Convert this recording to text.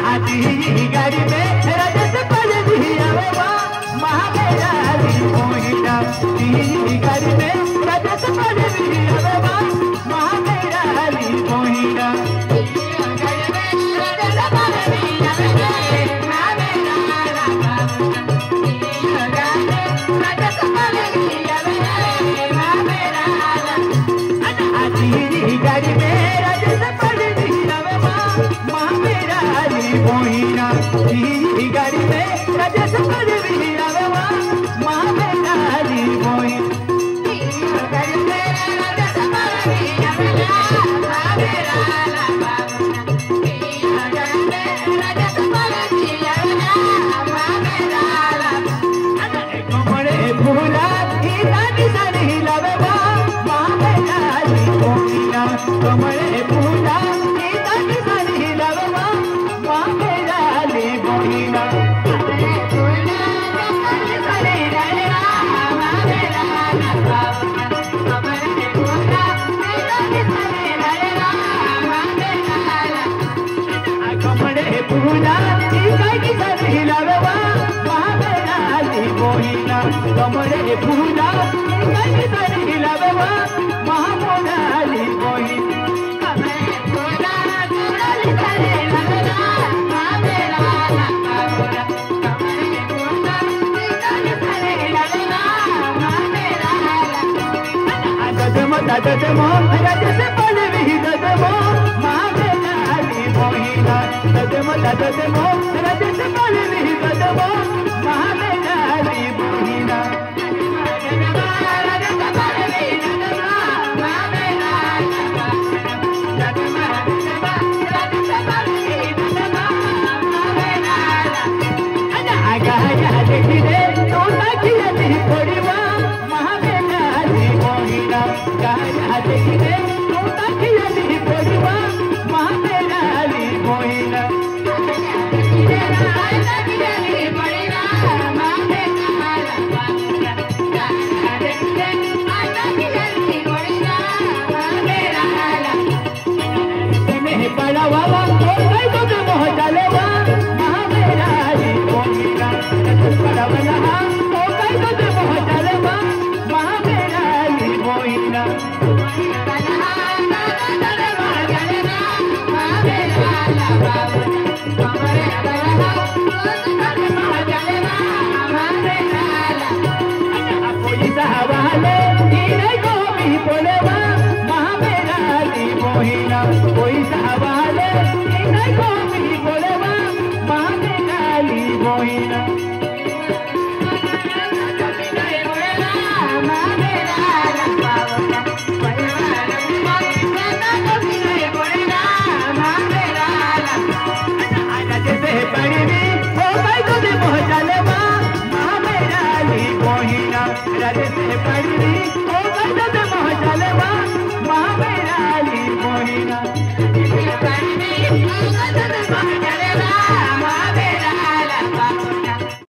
आधी गाड़ी में रजत पल दिया महामेराली मोहिना गाड़ी में रजत पल दिया महामेराली मोहिना गाड़ी में रजत पल दिया महामेराली मोहिना गाड़ी में रजत पल दिया महामेराली मोहिना कमरे पूजा महामेराली मोहिना कमरे पूजा महामेराली मोहिना कमरे पूजा महामेराली मोहिना ददमो रजत पल ददमो महामेराली मोहिना ददमो रजत पल ददमो महामेराली मोहिना महामेराली मोहिना कोई सवाल नहीं।